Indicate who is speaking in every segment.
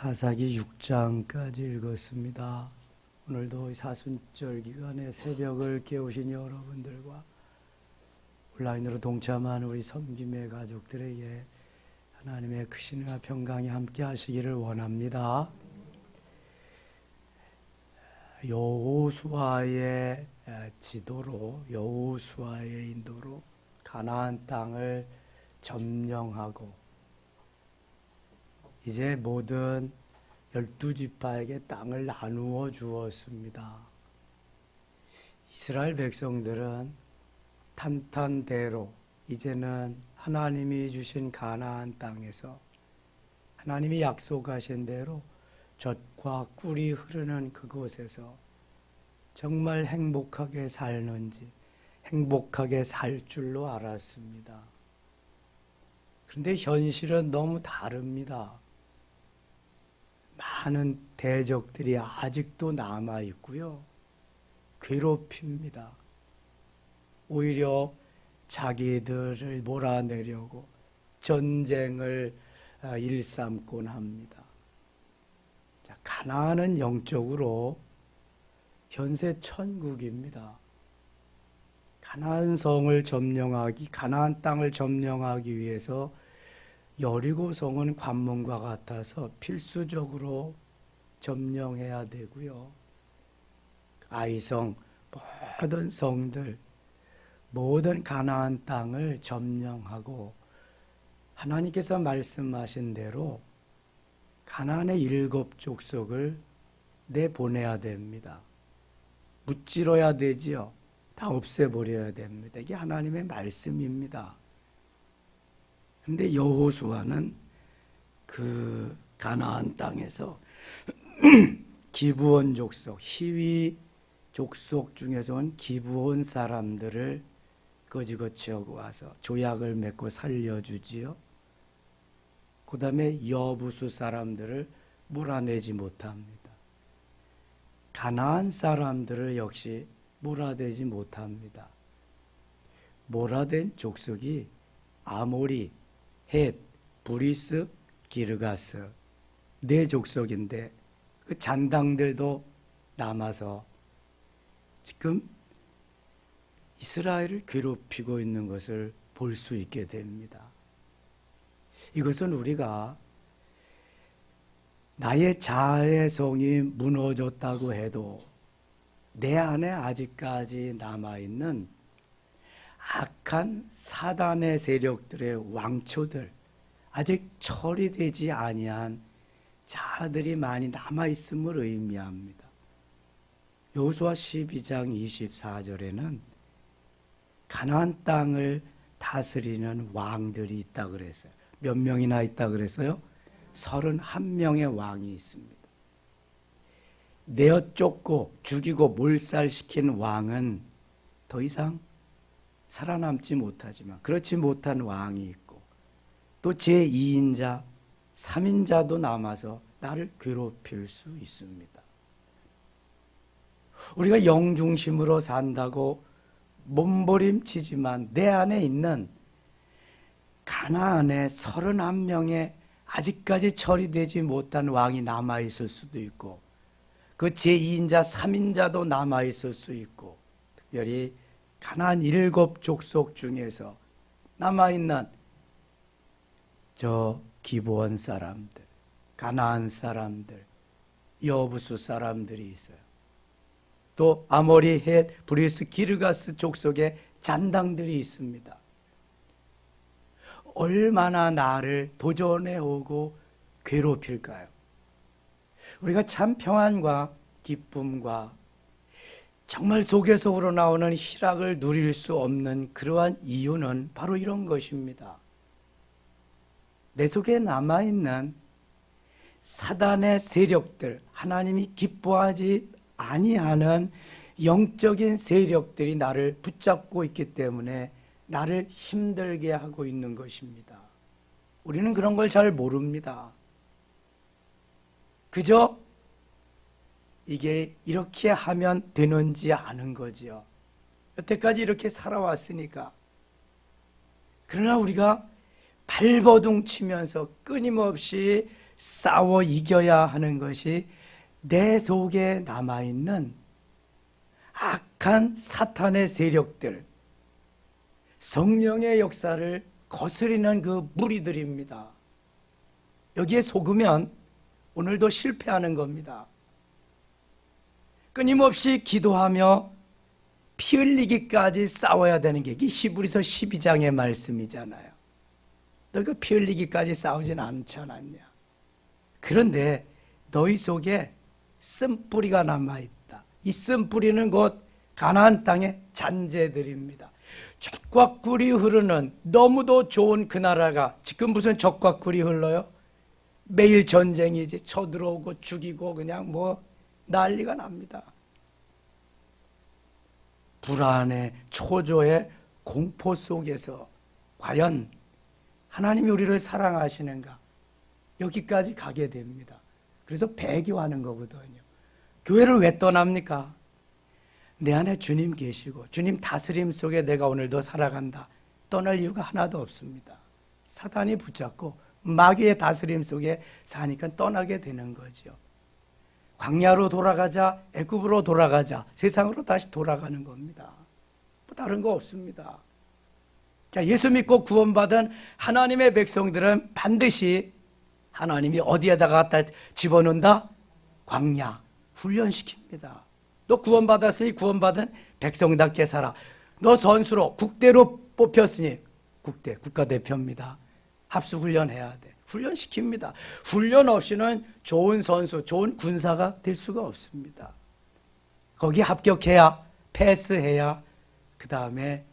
Speaker 1: 사사기 6장까지 읽었습니다. 오늘도 사순절 기간에 새벽을 깨우신 여러분들과 온라인으로 동참한 우리 섬김의 가족들에게 하나님의 크신 은혜와 평강이 함께 하시기를 원합니다. 여호수아의 지도로, 여호수아의 인도로 가나안 땅을 점령하고 이제 모든 12지파에게 땅을 나누어 주었습니다. 이스라엘 백성들은 탄탄대로 이제는 하나님이 주신 가나안 땅에서 하나님이 약속하신 대로 젖과 꿀이 흐르는 그곳에서 정말 행복하게 살는지 행복하게 살 줄로 알았습니다. 그런데 현실은 너무 다릅니다. 많은 대적들이 아직도 남아 있고요. 괴롭힙니다. 오히려 자기들을 몰아내려고 전쟁을 일삼곤 합니다. 자, 가나안은 영적으로 현세 천국입니다. 가나안 성을 점령하기, 가나안 땅을 점령하기 위해서 여리고 성은 관문과 같아서 필수적으로 점령해야 되고요. 아이성, 모든 성들, 모든 가나안 땅을 점령하고 하나님께서 말씀하신 대로 가나안의 7 족속을 내보내야 됩니다. 무찌러야 되지요. 다 없애버려야 됩니다. 이게 하나님의 말씀입니다. 그런데 여호수아는 그 가나안 땅에서 기브온 족속, 히위 족속 중에서 온 기브온 사람들을 거지거치하고 와서 조약을 맺고 살려주지요. 그 다음에 여부수 사람들을 몰아내지 못합니다. 가나안 사람들을 역시 몰아내지 못합니다. 몰아낸 족속이 아모리, 헷, 브리스, 기르가스 4 족속인데 그 잔당들도 남아서 지금 이스라엘을 괴롭히고 있는 것을 볼 수 있게 됩니다. 이것은 우리가 나의 자아의 성이 무너졌다고 해도 내 안에 아직까지 남아있는 악한 사단의 세력들의 왕초들, 아직 처리되지 아니한 자아들이 많이 남아있음을 의미합니다. 여호수아 12장 24절에는 가나안 땅을 다스리는 왕들이 있다 그랬어요. 몇 명이나 있다 그랬어요? 31명의 왕이 있습니다. 내어 쫓고 죽이고 몰살시킨 왕은 더 이상 살아남지 못하지만 그렇지 못한 왕이 있고 또 제2인자, 3인자도 남아서 나를 괴롭힐 수 있습니다. 우리가 영중심으로 산다고 몸부림치지만 내 안에 있는 가나안의 31명의 아직까지 처리되지 못한 왕이 남아있을 수도 있고 그 제2인자, 3인자도 남아있을 수 있고 특별히 가나안 7 족속 중에서 남아있는 저 기브온 사람들, 가나안 사람들, 여부수 사람들이 있어요. 또 아모리, 헷, 브리스, 기르가스 족속의 잔당들이 있습니다. 얼마나 나를 도전해 오고 괴롭힐까요? 우리가 참 평안과 기쁨과 정말 속에서 우러나오는 희락을 누릴 수 없는 그러한 이유는 바로 이런 것입니다. 내 속에 남아있는 사단의 세력들, 하나님이 기뻐하지 아니하는 영적인 세력들이 나를 붙잡고 있기 때문에 나를 힘들게 하고 있는 것입니다. 우리는 그런 걸 잘 모릅니다. 그저 이게 이렇게 하면 되는지 아는 거지요. 여태까지 이렇게 살아왔으니까. 그러나 우리가 발버둥 치면서 끊임없이 싸워 이겨야 하는 것이 내 속에 남아있는 악한 사탄의 세력들, 성령의 역사를 거스리는 그 무리들입니다. 여기에 속으면 오늘도 실패하는 겁니다. 끊임없이 기도하며 피 흘리기까지 싸워야 되는 게 이게 히브리서 12장의 말씀이잖아요. 너희가 피 흘리기까지 싸우진 않지 않았냐. 그런데 너희 속에 쓴뿌리가 남아있다. 이 쓴뿌리는 곧 가나안 땅의 잔재들입니다. 젖과 꿀이 흐르는 너무도 좋은 그 나라가 지금 무슨 젖과 꿀이 흘러요? 매일 전쟁이지. 쳐들어오고 죽이고 그냥 뭐 난리가 납니다. 불안의 초조의 공포 속에서 과연 하나님이 우리를 사랑하시는가? 여기까지 가게 됩니다. 그래서 배교하는 거거든요. 교회를 왜 떠납니까? 내 안에 주님 계시고 주님 다스림 속에 내가 오늘도 살아간다. 떠날 이유가 하나도 없습니다. 사단이 붙잡고 마귀의 다스림 속에 사니까 떠나게 되는 거죠. 광야로 돌아가자, 애굽으로 돌아가자, 세상으로 다시 돌아가는 겁니다. 뭐 다른 거 없습니다. 자, 예수 믿고 구원받은 하나님의 백성들은 반드시 하나님이 어디에다가 갖다 집어넣는다? 광야, 훈련시킵니다. 너 구원받았으니 구원받은 백성답게 살아. 너 선수로 국대로 뽑혔으니 국가대표입니다. 합수훈련해야 돼. 훈련시킵니다. 훈련 없이는 좋은 선수, 좋은 군사가 될 수가 없습니다. 거기 합격해야, 패스해야 그 다음에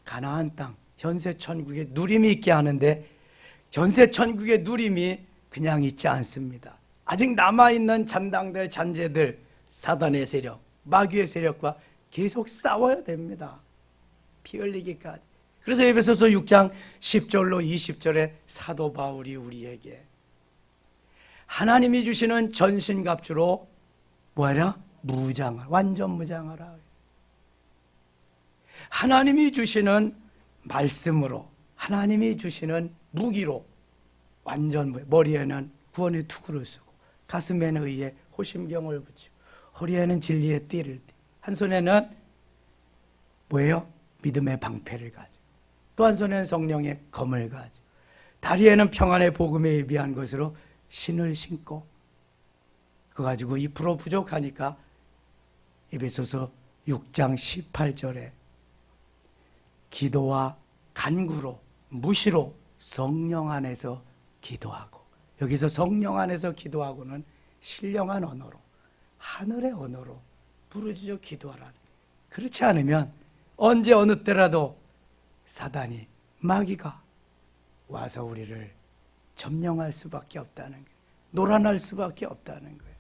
Speaker 1: 가나안 땅, 현세천국의 누림이 있게 하는데 현세천국의 누림이 그냥 있지 않습니다. 아직 남아있는 잔당들, 잔재들, 사단의 세력, 마귀의 세력과 계속 싸워야 됩니다. 피 흘리기까지. 그래서 에베소서 6장 10절로 20절에 사도 바울이 우리에게 하나님이 주시는 전신갑주로 뭐하라? 무장하라. 완전 무장하라. 하나님이 주시는 말씀으로, 하나님이 주시는 무기로 완전 머리에는 구원의 투구를 쓰고 가슴에는 의의 호심경을 붙이고 허리에는 진리의 띠를 띠고 한 손에는 뭐예요? 믿음의 방패를 가지고 또 한 손에는 성령의 검을 가지고 다리에는 평안의 복음에 예비한 것으로 신을 신고 그거 가지고 2% 부족하니까 에베소서 6장 18절에 기도와 간구로 무시로 성령 안에서 기도하고 여기서 성령 안에서 기도하고는 신령한 언어로 하늘의 언어로 부르짖어 기도하라는. 그렇지 않으면 언제 어느 때라도 사단이 마귀가 와서 우리를 점령할 수밖에 없다는 거예요. 노란할 수밖에 없다는 거예요.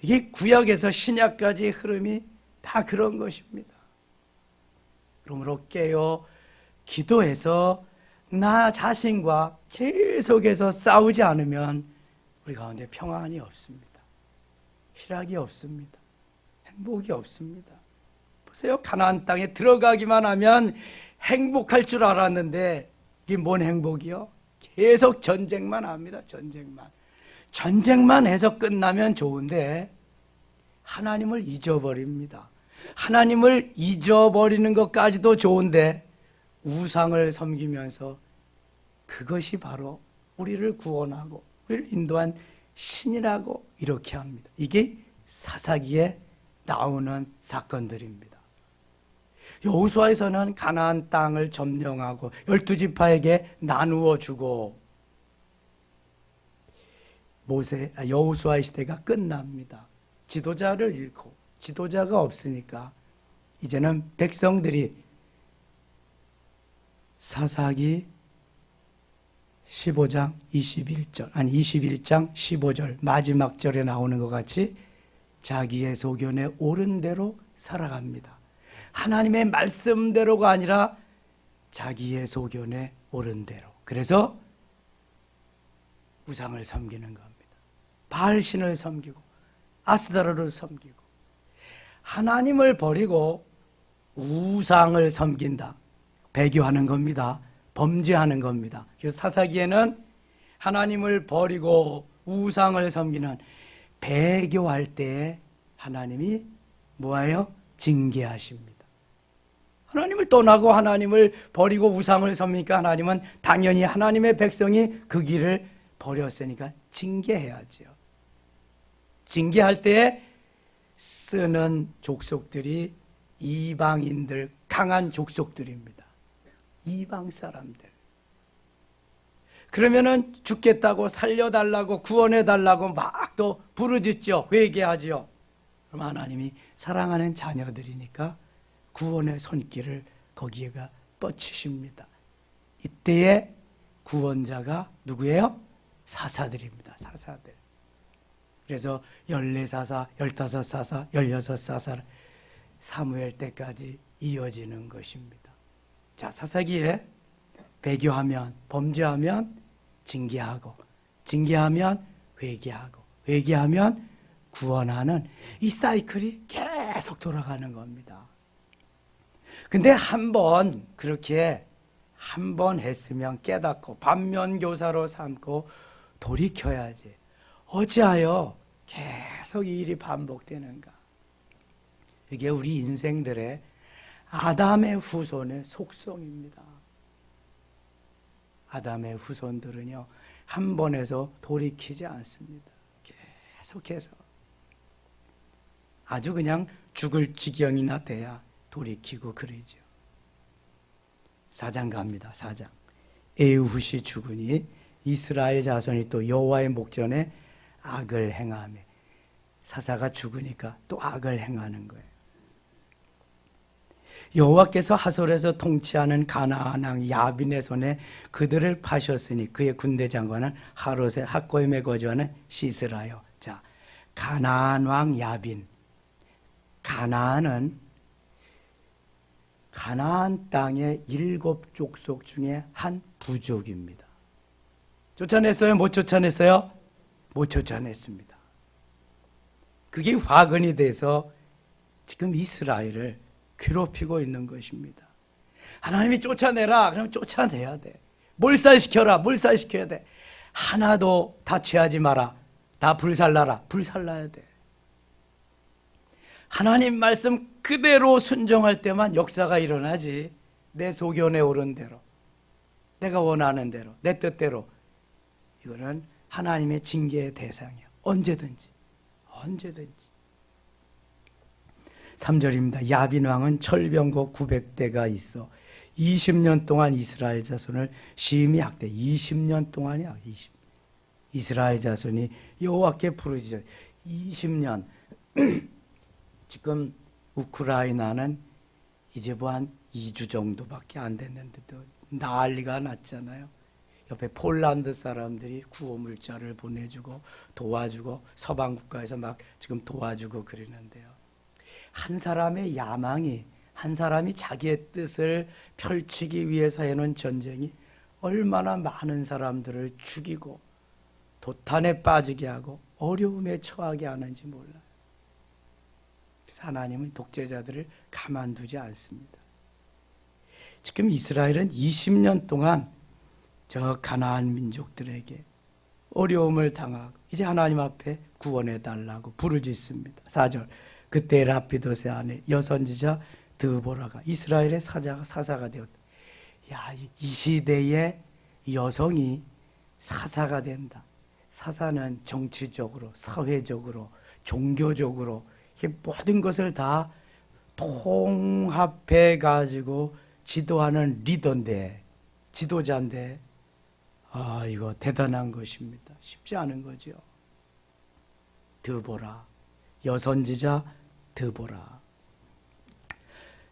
Speaker 1: 이게 구약에서 신약까지의 흐름이 다 그런 것입니다. 그러므로 깨어 기도해서 나 자신과 계속해서 싸우지 않으면 우리 가운데 평안이 없습니다. 희락이 없습니다. 행복이 없습니다. 보세요. 가나안 땅에 들어가기만 하면 행복할 줄 알았는데 이게 뭔 행복이요? 계속 전쟁만 합니다. 전쟁만 해서 끝나면 좋은데 하나님을 잊어버립니다. 하나님을 잊어버리는 것까지도 좋은데 우상을 섬기면서 그것이 바로 우리를 구원하고 우리를 인도한 신이라고 이렇게 합니다. 이게 사사기에 나오는 사건들입니다. 여호수아에서는 가나안 땅을 점령하고 12지파에게 나누어 주고 여호수아의 시대가 끝납니다. 지도자를 잃고 지도자가 없으니까 이제는 백성들이 사사기 15장 21절 아니 21장 15절 마지막 절에 나오는 것 같이 자기의 소견에 옳은 대로 살아갑니다. 하나님의 말씀대로가 아니라 자기의 소견에 옳은 대로. 그래서 우상을 섬기는 겁니다. 바알신을 섬기고 아스다라를 섬기고 하나님을 버리고 우상을 섬긴다. 배교하는 겁니다. 범죄하는 겁니다. 그래서 사사기에는 하나님을 버리고 우상을 섬기는 배교할 때에 하나님이 뭐예요? 징계하십니다. 하나님을 떠나고 하나님을 버리고 우상을 섬기니까 하나님은 당연히 하나님의 백성이 그 길을 버렸으니까 징계해야죠. 징계할 때에 쓰는 족속들이 이방인들, 강한 족속들입니다. 이방 사람들. 그러면은 죽겠다고 살려달라고 구원해달라고 막 또 부르짖죠. 회개하지요. 그럼 하나님이 사랑하는 자녀들이니까 구원의 손길을 거기에가 뻗치십니다. 이때에 구원자가 누구예요? 사사들입니다. 사사들. 그래서 14사사, 15사사, 16사사 사무엘 때까지 이어지는 것입니다. 자, 사사기에 배교하면, 범죄하면 징계하고, 징계하면 회개하고, 회개하면 구원하는 이 사이클이 계속 돌아가는 겁니다. 근데 그렇게 한 번 했으면 깨닫고 반면교사로 삼고 돌이켜야지. 어찌하여 계속 이 일이 반복되는가? 이게 우리 인생들의 아담의 후손의 속성입니다. 아담의 후손들은요, 한 번에서 돌이키지 않습니다. 계속해서. 아주 그냥 죽을 지경이나 돼야 돌이키고 그러죠. 4장 갑니다. 4장. 에우훗이 죽으니 이스라엘 자손이 또 여호와의 목전에 악을 행하며, 사사가 죽으니까 또 악을 행하는 거예요. 여호와께서 하솔에서 통치하는 가나안 왕 야빈의 손에 그들을 파셨으니 그의 군대 장관은 하롯의 학고임에 거주하는 시스라요. 자, 가나안 왕 야빈. 가나안은 가나안 땅의 7족속 중에 한 부족입니다. 쫓아냈어요? 못 쫓아냈어요? 못 쫓아냈습니다. 그게 화근이 돼서 지금 이스라엘을 괴롭히고 있는 것입니다. 하나님이 쫓아내라. 그러면 쫓아내야 돼. 몰살시켜라. 몰살시켜야 돼. 하나도 다취하지 마라. 다 불살라라. 불살라야 돼. 하나님 말씀 그대로 순종할 때만 역사가 일어나지. 내 소견에 오른 대로, 내가 원하는 대로, 내 뜻대로. 이거는 하나님의 징계의 대상이야. 언제든지. 언제든지. 3절입니다. 야빈 왕은 철병거 900대가 있어 20년 동안 이스라엘 자손을 심히 학대. 20년 동안이야. 이스라엘 자손이 여호와께 부르짖어. 20년. 지금 우크라이나는 이제 뭐 한 2주 정도밖에 안 됐는데도 난리가 났잖아요. 옆에 폴란드 사람들이 구호물자를 보내주고 도와주고 서방 국가에서 막 지금 도와주고 그러는데요. 한 사람의 야망이, 한 사람이 자기의 뜻을 펼치기 위해서 해놓은 전쟁이 얼마나 많은 사람들을 죽이고 도탄에 빠지게 하고 어려움에 처하게 하는지 몰라요. 그래서 하나님은 독재자들을 가만두지 않습니다. 지금 이스라엘은 20년 동안 저 가나안 민족들에게 어려움을 당하고 이제 하나님 앞에 구원해달라고 부르짖습니다. 4절. 그때 라피도세 아내 여선지자 드보라가 이스라엘의 사사가 되었다. 야, 이 시대에 여성이 사사가 된다. 사사는 정치적으로, 사회적으로, 종교적으로 모든 것을 다 통합해 가지고 지도하는 리더인데, 지도자인데, 아, 이거 대단한 것입니다. 쉽지 않은 거죠. 드보라, 여선지자 드보라.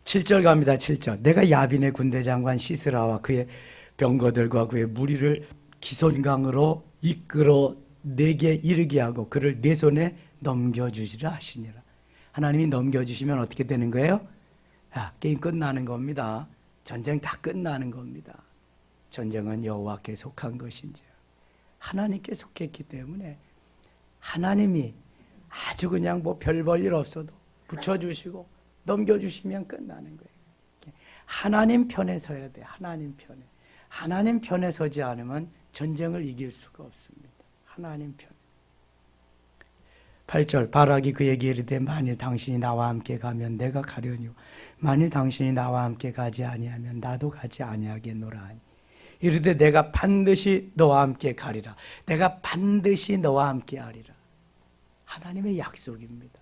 Speaker 1: 7절 갑니다. 7절. 내가 야빈의 군대 장관 시스라와 그의 병거들과 그의 무리를 기손강으로 이끌어 내게 이르게 하고 그를 내 손에 넘겨주시라 하시니라. 하나님이 넘겨주시면 어떻게 되는 거예요? 아, 게임 끝나는 겁니다. 전쟁 다 끝나는 겁니다. 전쟁은 여호와께 속한 것인지 하나님께 속했기 때문에 하나님이 아주 그냥 뭐 별 볼 일 없어도 붙여주시고 넘겨주시면 끝나는 거예요. 하나님 편에 서야 돼. 하나님 편에. 하나님 편에 서지 않으면 전쟁을 이길 수가 없습니다. 하나님 편에. 8절 바락이 그에게 이르되 만일 당신이 나와 함께 가면 내가 가려니와 만일 당신이 나와 함께 가지 아니하면 나도 가지 아니하겠노라 하니 이르되 내가 반드시 너와 함께 가리라. 내가 반드시 너와 함께 하리라. 하나님의 약속입니다.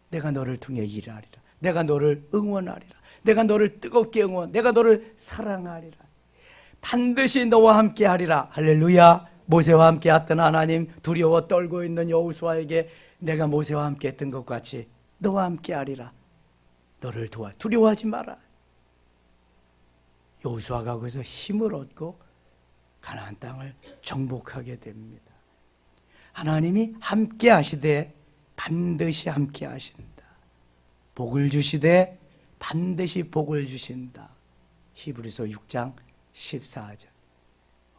Speaker 1: 내가 너를 통해 일하리라. 내가 너를 응원하리라. 내가 너를 뜨겁게 내가 너를 사랑하리라. 반드시 너와 함께 하리라. 할렐루야. 모세와 함께 했던 하나님, 두려워 떨고 있는 여호수아에게 내가 모세와 함께 했던 것 같이 너와 함께 하리라. 너를 도와. 두려워하지 마라. 여호수아가 거기서 힘을 얻고 가나안 땅을 정복하게 됩니다. 하나님이 함께 하시되 반드시 함께 하신다. 복을 주시되 반드시 복을 주신다. 히브리서 6장 14절.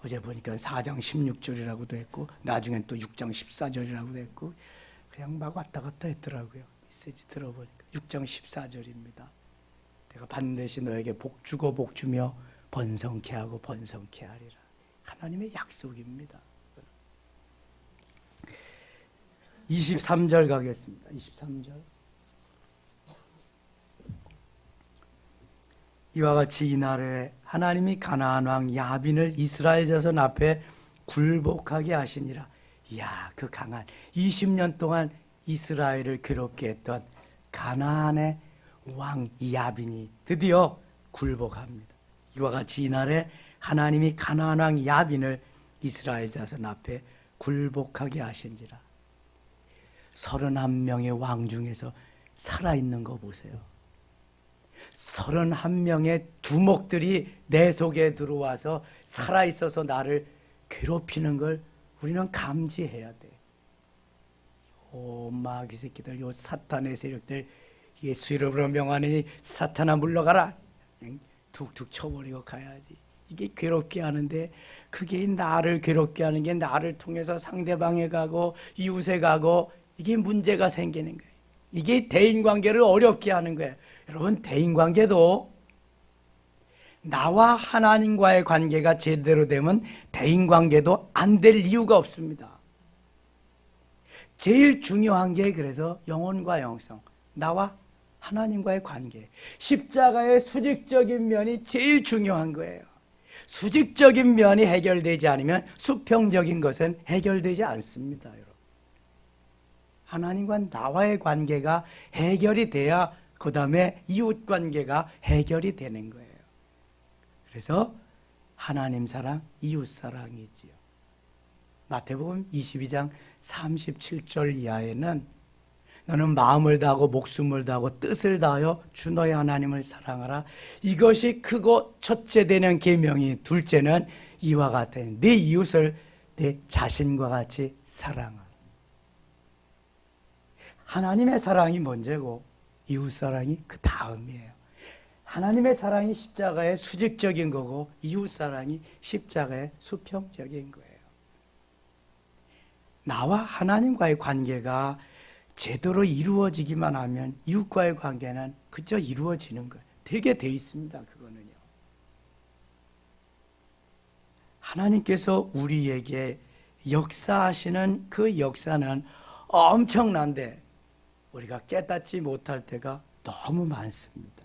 Speaker 1: 어제 보니까 4장 16절이라고도 했고 나중엔 또 6장 14절이라고도 했고 그냥 막 왔다 갔다 했더라고요. 메시지 들어보니까 6장 14절입니다. 내가 반드시 너에게 복 주고 복 주며 번성케 하고 번성케 하리라. 하나님의 약속입니다. 23절 가겠습니다. 23절. 이와 같이 이날에 하나님이 가나안 왕 야빈을 이스라엘 자손 앞에 굴복하게 하시니라. 이야, 그 강한 20년 동안 이스라엘을 괴롭게 했던 가나안의 왕 야빈이 드디어 굴복합니다. 이와 같이 이날에 하나님이 가나안 왕 야빈을 이스라엘 자손 앞에 굴복하게 하신지라. 31명의 왕 중에서 살아있는 거 보세요. 31명의 두목들이 내 속에 들어와서 살아있어서 나를 괴롭히는 걸 우리는 감지해야 돼. 요 마귀 새끼들, 요 사탄의 세력들, 예수 이름으로 명하니 사탄아 물러가라. 그냥 툭툭 쳐버리고 가야지. 이게 괴롭게 하는데 그게 나를 괴롭게 하는 게 나를 통해서 상대방에 가고 이웃에 가고 이게 문제가 생기는 거예요. 이게 대인관계를 어렵게 하는 거예요. 여러분, 대인관계도 나와 하나님과의 관계가 제대로 되면 대인관계도 안 될 이유가 없습니다. 제일 중요한 게 그래서 영혼과 영성, 나와 하나님과의 관계, 십자가의 수직적인 면이 제일 중요한 거예요. 수직적인 면이 해결되지 않으면 수평적인 것은 해결되지 않습니다. 여러분, 하나님과 나와의 관계가 해결이 돼야 그 다음에 이웃 관계가 해결이 되는 거예요. 그래서 하나님 사랑, 이웃 사랑이지요. 마태복음 22장 37절 이하에는 너는 마음을 다하고 목숨을 다하고 뜻을 다하여 주 너의 하나님을 사랑하라. 이것이 크고 첫째 되는 계명이, 둘째는 이와 같은 네 이웃을 내 자신과 같이 사랑하라. 하나님의 사랑이 먼저고 이웃 사랑이 그 다음이에요. 하나님의 사랑이 십자가의 수직적인 거고 이웃 사랑이 십자가의 수평적인 거예요. 나와 하나님과의 관계가 제대로 이루어지기만 하면 이웃과의 관계는 그저 이루어지는 거예요. 되게 돼 있습니다. 그거는요. 하나님께서 우리에게 역사하시는 그 역사는 엄청난데 우리가 깨닫지 못할 때가 너무 많습니다.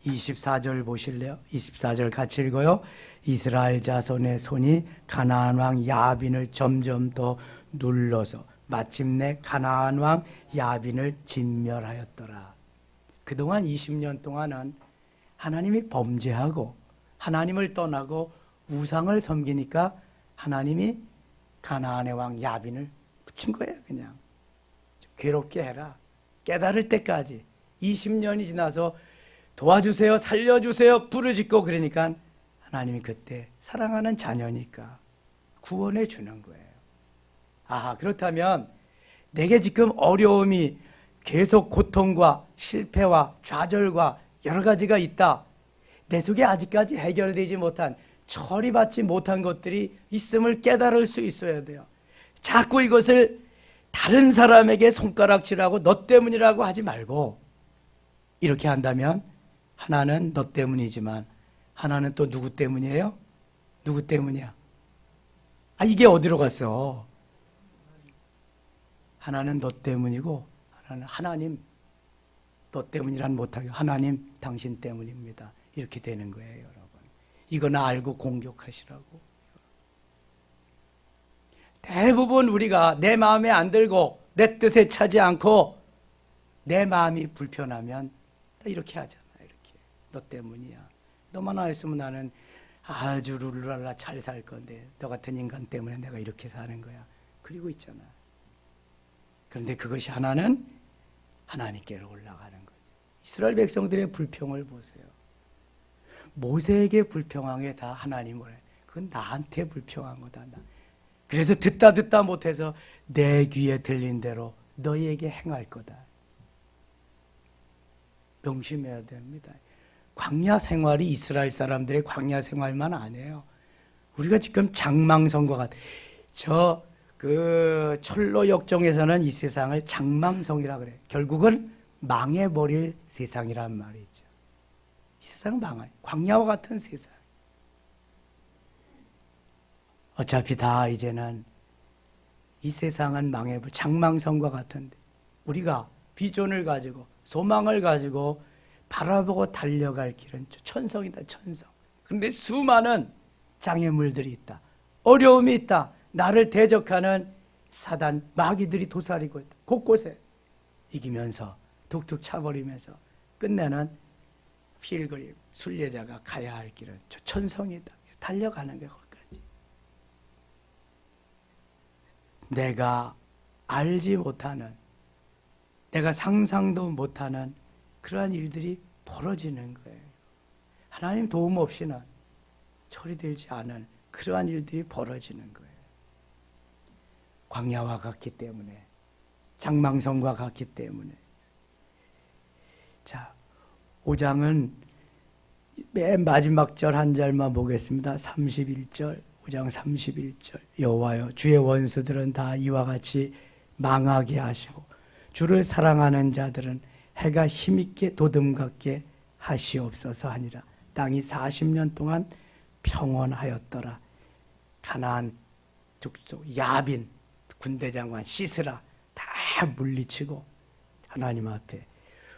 Speaker 1: 24절 보실래요? 24절 같이 읽어요. 이스라엘 자손의 손이 가나안 왕 야빈을 점점 더 눌러서 마침내 가나안 왕 야빈을 진멸하였더라. 그동안 20년 동안은 하나님이 범죄하고 하나님을 떠나고 우상을 섬기니까 하나님이 가나안의 왕 야빈을 붙인 거예요. 그냥 좀 괴롭게 해라. 깨달을 때까지 20년이 지나서 도와주세요, 살려주세요, 부르짖고 그러니까 하나님이 그때 사랑하는 자녀니까 구원해 주는 거예요. 아, 그렇다면 내게 지금 어려움이 계속 고통과 실패와 좌절과 여러 가지가 있다. 내 속에 아직까지 해결되지 못한, 처리받지 못한 것들이 있음을 깨달을 수 있어야 돼요. 자꾸 이것을 다른 사람에게 손가락질하고 너 때문이라고 하지 말고, 이렇게 한다면 하나는 너 때문이지만 하나는 또 누구 때문이에요? 누구 때문이야? 아, 이게 어디로 갔어? 하나는 너 때문이고 하나는 하나님, 너 때문이란 못하게 하나님 당신 때문입니다. 이렇게 되는 거예요, 여러분. 이거나 알고 공격하시라고. 대부분 우리가 내 마음에 안 들고 내 뜻에 차지 않고 내 마음이 불편하면 이렇게 하잖아. 이렇게 너 때문이야. 너만 안 했으면 나는 아주 룰루랄라 잘 살 건데 너 같은 인간 때문에 내가 이렇게 사는 거야. 그리고 있잖아. 그런데 그것이 하나는 하나님께로 올라가는 거죠. 이스라엘 백성들의 불평을 보세요. 모세에게 불평한 게 다 하나님을 해. 그건 나한테 불평한 거다. 그래서 듣다 못해서 내 귀에 들린 대로 너희에게 행할 거다. 명심해야 됩니다. 광야 생활이 이스라엘 사람들의 광야 생활만 아니에요. 우리가 지금 장망성과 같은 철로 역정에서는 이 세상을 장망성이라 그래요. 결국은 망해버릴 세상이란 말이죠. 이 세상은 망할, 광야와 같은 세상. 어차피 다 이제는 이 세상은 망해버릴 장망성과 같은데 우리가 비전을 가지고 소망을 가지고 바라보고 달려갈 길은 천성이다, 천성. 그런데 수많은 장애물들이 있다. 어려움이 있다. 나를 대적하는 사단, 마귀들이 도사리고 있다. 곳곳에 이기면서 툭툭 차버리면서 끝내는 필그림, 순례자가 가야 할 길은 저 천성이다. 달려가는 게 거기까지. 내가 알지 못하는, 내가 상상도 못하는 그러한 일들이 벌어지는 거예요. 하나님 도움 없이는 처리되지 않은 그러한 일들이 벌어지는 거예요. 광야와 같기 때문에, 장망성과 같기 때문에. 자, 5장은 맨 마지막 절 한 절만 보겠습니다. 31절, 5장 31절. 여호와여, 주의 원수들은 다 이와 같이 망하게 하시고 주를 사랑하는 자들은 해가 힘있게 도듬갑게 하시옵소서 하니라. 땅이 40년 동안 평온하였더라. 가나안 족속 야빈 군대장관 시스라 다 물리치고 하나님 앞에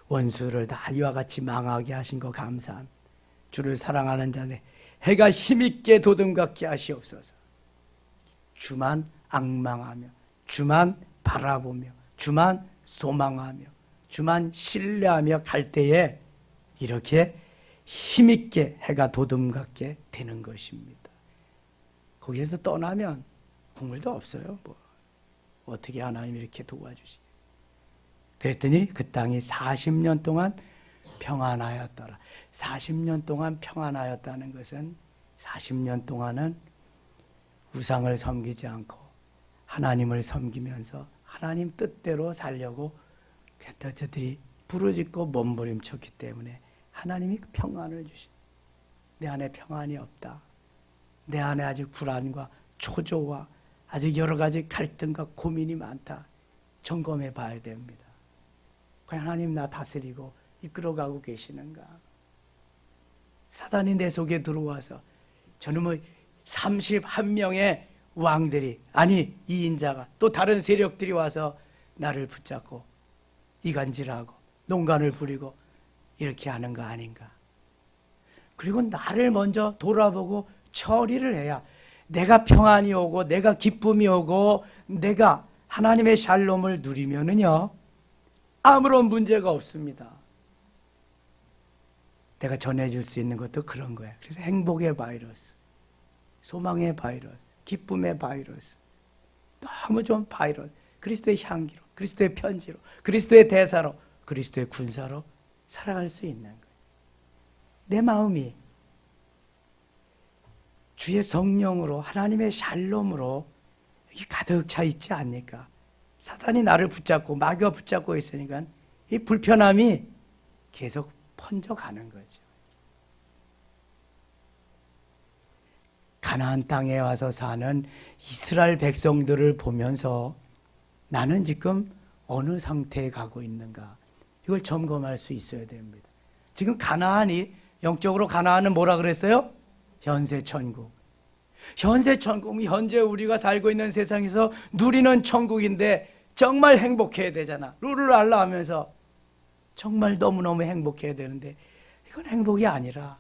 Speaker 1: 원수를 다 이와 같이 망하게 하신 거 감사함. 주를 사랑하는 자는 해가 힘있게 도듬갑게 하시옵소서. 주만 앙망하며 주만 바라보며 주만 소망하며 주만 신뢰하며 갈 때에 이렇게 힘있게 해가 도듬갑게 되는 것입니다. 거기에서 떠나면 국물도 없어요. 어떻게 하나님이 이렇게 도와주시? 그랬더니 그 땅이 40년 동안 평안하였더라. 40년 동안 평안하였다는 것은 40년 동안은 우상을 섬기지 않고 하나님을 섬기면서 하나님 뜻대로 살려고 저들이 부르짖고 몸부림쳤기 때문에 하나님이 평안을 주신. 내 안에 평안이 없다. 내 안에 아직 불안과 초조와 아직 여러 가지 갈등과 고민이 많다. 점검해 봐야 됩니다. 과연 하나님 나 다스리고 이끌어가고 계시는가? 사단이 내 속에 들어와서 저놈의 31명의 왕들이, 아니 이인자가 또 다른 세력들이 와서 나를 붙잡고 이간질하고 농간을 부리고 이렇게 하는 거 아닌가? 그리고 나를 먼저 돌아보고 처리를 해야 내가 평안이 오고 내가 기쁨이 오고 내가 하나님의 샬롬을 누리면은요 아무런 문제가 없습니다. 내가 전해줄 수 있는 것도 그런 거예요. 그래서 행복의 바이러스, 소망의 바이러스, 기쁨의 바이러스, 너무 좋은 바이러스, 그리스도의 향기로, 그리스도의 편지로, 그리스도의 대사로, 그리스도의 군사로 살아갈 수 있는 거예요. 내 마음이 주의 성령으로 하나님의 샬롬으로 여기 가득 차 있지 않니까? 사단이 나를 붙잡고 마귀가 붙잡고 있으니까 이 불편함이 계속 번져가는 거죠. 가나안 땅에 와서 사는 이스라엘 백성들을 보면서 나는 지금 어느 상태에 가고 있는가? 이걸 점검할 수 있어야 됩니다. 지금 가나안이, 영적으로 가나안은 뭐라 그랬어요? 현세 천국. 현세 천국이 현재 우리가 살고 있는 세상에서 누리는 천국인데 정말 행복해야 되잖아. 룰을 알라 하면서 정말 너무너무 행복해야 되는데 이건 행복이 아니라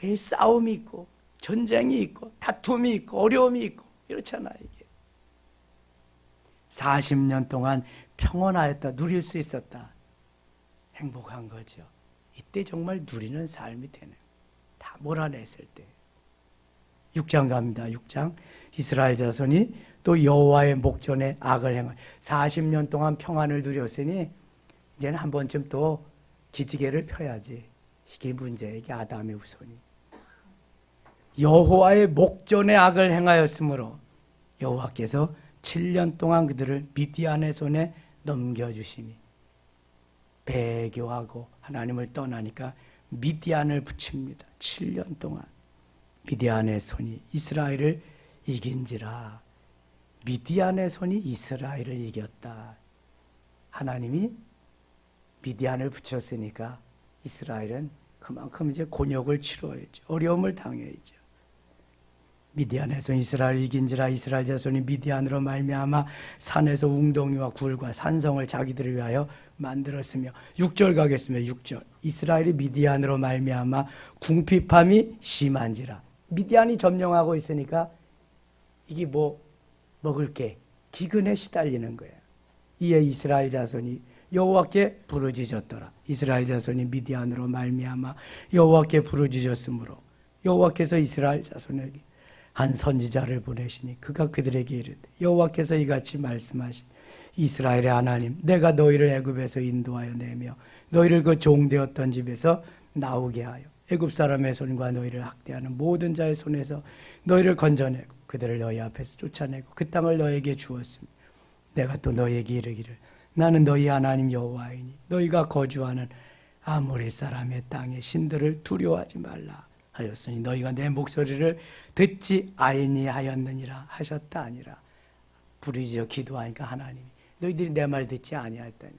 Speaker 1: 매일 싸움이 있고 전쟁이 있고 다툼이 있고 어려움이 있고 이렇잖아. 이게 40년 동안 평온하였다, 누릴 수 있었다, 행복한 거죠. 이때 정말 누리는 삶이 되는, 다 몰아냈을 때. 6장 갑니다. 6장. 이스라엘 자손이 또 여호와의 목전에 악을 행하여 40년 동안 평안을 누렸으니 이제는 한 번쯤 또 기지개를 펴야지. 이게 문제예요. 이게 아담의 후손이 여호와의 목전에 악을 행하였으므로 여호와께서 7년 동안 그들을 미디안의 손에 넘겨주시니, 배교하고 하나님을 떠나니까 미디안을 붙입니다. 7년 동안 미디안의 손이 이스라엘을 이긴지라. 미디안의 손이 이스라엘을 이겼다. 하나님이 미디안을 붙였으니까 이스라엘은 그만큼 이제 곤욕을 치러야죠. 어려움을 당해야죠. 미디안의 손 이스라엘을 이긴지라. 이스라엘 자손이 미디안으로 말미암아 산에서 웅덩이와 굴과 산성을 자기들을 위하여 만들었으며. 6절 가겠습니다. 6절. 이스라엘이 미디안으로 말미암아 궁핍함이 심한지라. 미디안이 점령하고 있으니까 이게 뭐 먹을 게 기근에 시달리는 거예요. 이에 이스라엘 자손이 여호와께 부르짖었더라. 이스라엘 자손이 미디안으로 말미암아 여호와께 부르짖었으므로 여호와께서 이스라엘 자손에게 한 선지자를 보내시니 그가 그들에게 이르되, 여호와께서 이같이 말씀하신 이스라엘의 하나님, 내가 너희를 애굽에서 인도하여 내며 너희를 그 종되었던 집에서 나오게 하여 애굽 사람의 손과 너희를 학대하는 모든 자의 손에서 너희를 건져내고 그들을 너희 앞에서 쫓아내고 그 땅을 너희에게 주었으며, 내가 또 너희에게 이르기를 나는 너희 하나님 여호와이니 너희가 거주하는 아모리 사람의 땅의 신들을 두려워하지 말라 하였으니 너희가 내 목소리를 듣지 아니하였느니라 하셨다 아니라. 부르짖어 기도하니까 하나님이 너희들이 내 말 듣지 아니하였다냐.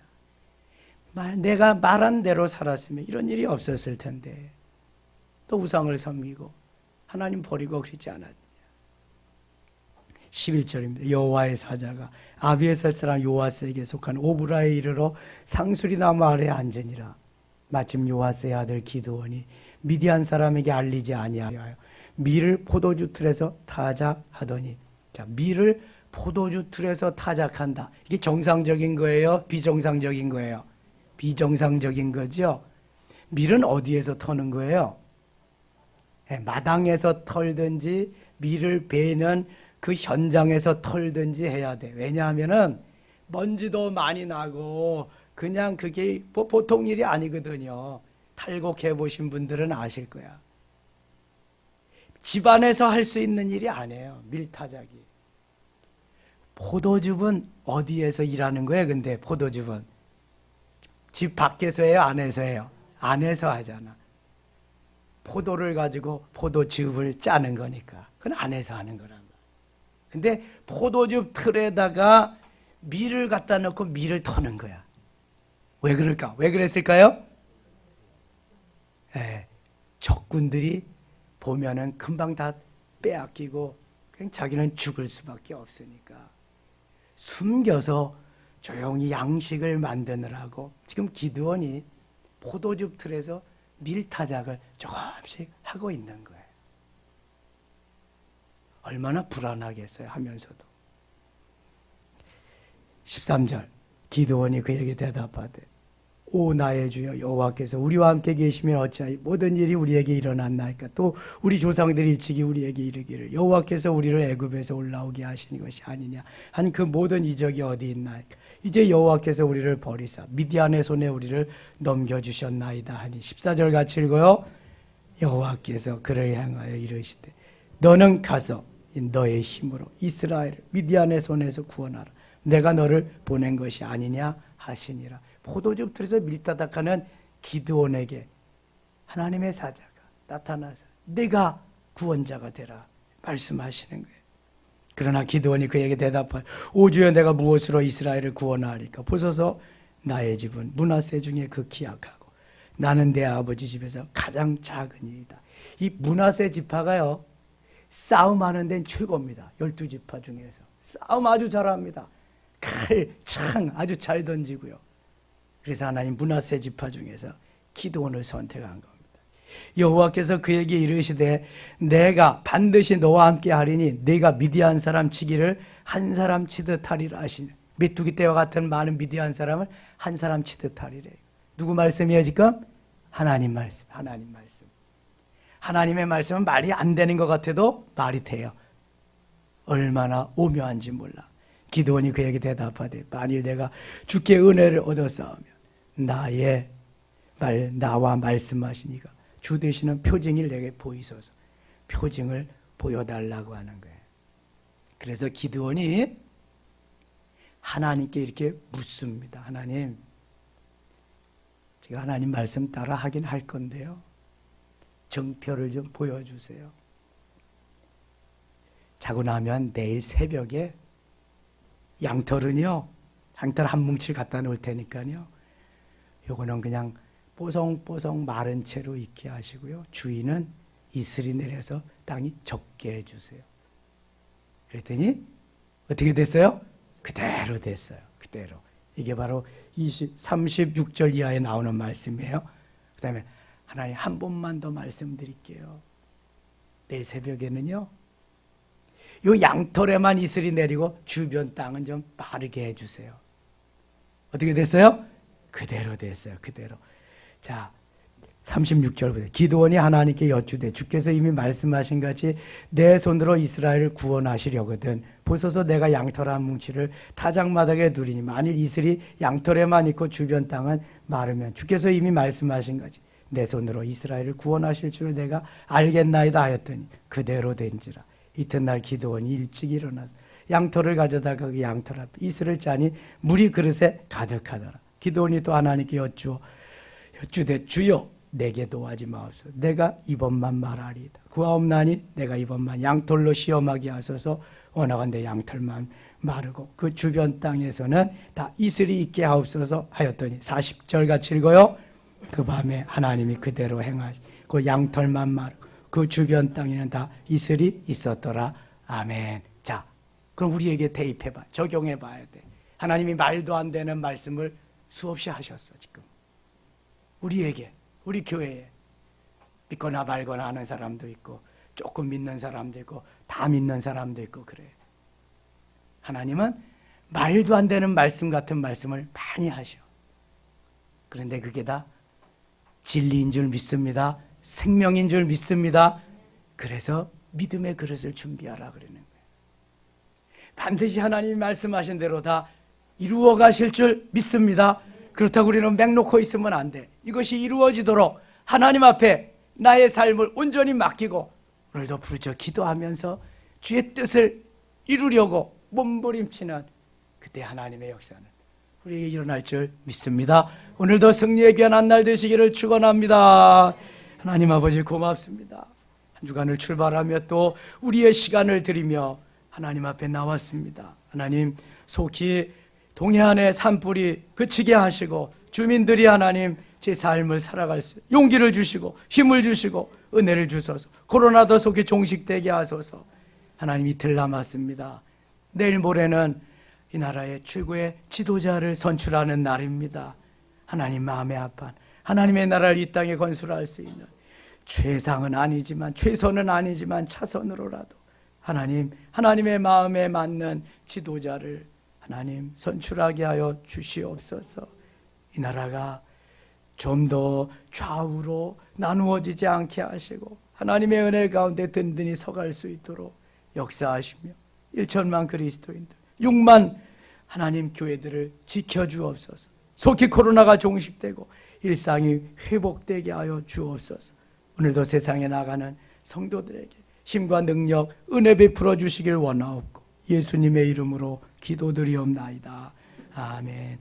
Speaker 1: 내가 말한 대로 살았으면 이런 일이 없었을 텐데 또 우상을 섬기고 하나님 버리고 그러지 않았느냐. 11절입니다. 여호와의 사자가 아비에셀 사람 요아스에게 속한 오브라에 이르러 상수리 나무 아래에 앉으니라. 마침 요아스의 아들 기드온이 미디안 사람에게 알리지 아니하여 밀을 포도주 틀에서 타작하더니. 자, 밀을 포도주 틀에서 타작한다. 이게 정상적인 거예요? 비정상적인 거예요? 비정상적인 거죠. 밀은 어디에서 터는 거예요? 마당에서 털든지 밀을 베는 그 현장에서 털든지 해야 돼. 왜냐하면은 먼지도 많이 나고 그냥 그게 뭐 보통 일이 아니거든요. 탈곡해 보신 분들은 아실 거야. 집안에서 할 수 있는 일이 아니에요. 밀타작이. 포도즙은 어디에서 일하는 거예요? 근데 포도즙은 집 밖에서 해요? 안에서 해요? 안에서 하잖아. 포도를 가지고 포도즙을 짜는 거니까 그건 안에서 하는 거란 거야. 근데 포도즙 틀에다가 밀을 갖다 넣고 밀을 터는 거야. 왜 그럴까? 왜 그랬을까요? 적군들이 보면은 금방 다 빼앗기고 그냥 자기는 죽을 수밖에 없으니까 숨겨서 조용히 양식을 만드느라고 지금 기드온이 포도즙 틀에서 밀타작을 조금씩 하고 있는 거예요. 얼마나 불안하겠어요, 하면서도. 13절. 기드온이 그에게 대답하되, 오 나의 주여 여호와께서 우리와 함께 계시면 어찌하여 모든 일이 우리에게 일어났나이까. 또 우리 조상들이 일찍이 우리에게 이르기를 여호와께서 우리를 애굽에서 올라오게 하시는 것이 아니냐 한 그 모든 이적이 어디 있나이까. 이제 여호와께서 우리를 버리사 미디안의 손에 우리를 넘겨주셨나이다 하니. 14절 같이 읽어요. 여호와께서 그를 향하여 이르시되 너는 가서 너의 힘으로 이스라엘을 미디안의 손에서 구원하라. 내가 너를 보낸 것이 아니냐 하시니라. 포도즙 틀에서 밀타닥하는 기드온에게 하나님의 사자가 나타나서 내가 구원자가 되라 말씀하시는 거예요. 그러나 기드온이 그에게 대답하여 오 주여 내가 무엇으로 이스라엘을 구원하리까. 보소서 나의 집은 므낫세 중에 극히 약하고 나는 내 아버지 집에서 가장 작은 이이다. 이 므낫세 지파가요 싸움하는 데는 최고입니다. 12지파 중에서 싸움 아주 잘합니다. 칼, 창 아주 잘 던지고요. 그래서 하나님 므낫세 지파 중에서 기드온을 선택한 겁니다. 여호와께서 그에게 이르시되 내가 반드시 너와 함께 하리니 네가 미디안 사람 치기를 한 사람 치듯 하리라 하시니, 메뚜기 떼와 같은 많은 미디안 사람을 한 사람 치듯 하리래. 누구 말씀이에요 지금? 하나님 말씀. 하나님 말씀. 하나님의 말씀은 말이 안 되는 것 같아도 말이 돼요. 얼마나 오묘한지 몰라. 기드온이 그에게 대답하되 만일 내가 주께 은혜를 얻었사오면 나와 말씀하시니가 주 되시는 표징을 내게 보이소서. 표징을 보여달라고 하는 거예요. 그래서 기드온이 하나님께 이렇게 묻습니다. 하나님, 제가 하나님 말씀 따라 하긴 할 건데요, 정표를 좀 보여주세요. 자고 나면 내일 새벽에 양털은요, 양털 한 뭉칠 갖다 놓을 테니까요, 요거는 그냥 뽀송뽀송 마른 채로 익게 하시고요, 주인은 이슬이 내려서 땅이 적게 해주세요. 그랬더니 어떻게 됐어요? 그대로 됐어요. 그대로. 이게 바로 36절 이하에 나오는 말씀이에요. 그 다음에 하나님 한 번만 더 말씀드릴게요. 내일 새벽에는요, 요 양털에만 이슬이 내리고 주변 땅은 좀 빠르게 해주세요. 어떻게 됐어요? 그대로 됐어요. 그대로. 자, 36절부터 기드온이 하나님께 여쭈되 주께서 이미 말씀하신 같이 내 손으로 이스라엘을 구원하시려거든 보소서 내가 양털 한 뭉치를 타작마당에 두리니 만일 이슬이 양털에만 있고 주변 땅은 마르면 주께서 이미 말씀하신 같이 내 손으로 이스라엘을 구원하실 줄 내가 알겠나이다 하였더니 그대로 된지라. 이튿날 기드온이 일찍 일어나서 양털을 가져다가 그 양털 앞에 이슬을 짜니 물이 그릇에 가득하더라. 기드온이 또 하나님께 여쭈되 주여 내게 도와지 마옵소서. 내가 이번만 말하리이다. 구하옵나니 내가 이번만 양털로 시험하게 하소서. 원하건대 양털만 마르고 그 주변 땅에서는 다 이슬이 있게 하옵소서 하였더니 40절 같이 읽어요. 그 밤에 하나님이 그대로 행하시 그 양털만 마르고 그 주변 땅에는 다 이슬이 있었더라. 아멘. 자, 그럼 우리에게 대입해봐, 적용해봐야 돼. 하나님이 말도 안 되는 말씀을 수없이 하셨어. 지금 우리에게, 우리 교회에 믿거나 말거나 하는 사람도 있고 조금 믿는 사람도 있고 다 믿는 사람도 있고 그래. 하나님은 말도 안 되는 말씀 같은 말씀을 많이 하셔. 그런데 그게 다 진리인 줄 믿습니다. 생명인 줄 믿습니다. 그래서 믿음의 그릇을 준비하라 그러는 거예요. 반드시 하나님이 말씀하신 대로 다 이루어 가실 줄 믿습니다. 그렇다고 우리는 맹놓고 있으면 안 돼. 이것이 이루어지도록 하나님 앞에 나의 삶을 온전히 맡기고 오늘도 부르짖어 기도하면서 주의 뜻을 이루려고 몸부림치는 그때 하나님의 역사는 우리에게 일어날 줄 믿습니다. 오늘도 승리의 귀한 한 날 되시기를 축원합니다. 하나님 아버지 고맙습니다. 한 주간을 출발하며 또 우리의 시간을 드리며 하나님 앞에 나왔습니다. 하나님 속히 동해안의 산불이 그치게 하시고 주민들이 하나님 제 삶을 살아갈 수 용기를 주시고 힘을 주시고 은혜를 주소서. 코로나도 속히 종식되게 하소서. 하나님 이틀 남았습니다. 내일 모레는 이 나라의 최고의 지도자를 선출하는 날입니다. 하나님 마음에 합한 하나님의 나라를 이 땅에 건설할 수 있는 최상은 아니지만 최선은 아니지만 차선으로라도 하나님의 마음에 맞는 지도자를 하나님 선출하게 하여 주시옵소서. 이 나라가 좀 더 좌우로 나누어지지 않게 하시고 하나님의 은혜 가운데 든든히 서갈 수 있도록 역사하시며 1천만 그리스도인들 6만 하나님 교회들을 지켜주옵소서. 속히 코로나가 종식되고 일상이 회복되게 하여 주옵소서. 오늘도 세상에 나가는 성도들에게 힘과 능력 은혜 베풀어 주시길 원하옵고 예수님의 이름으로 기도드리옵나이다. 아멘.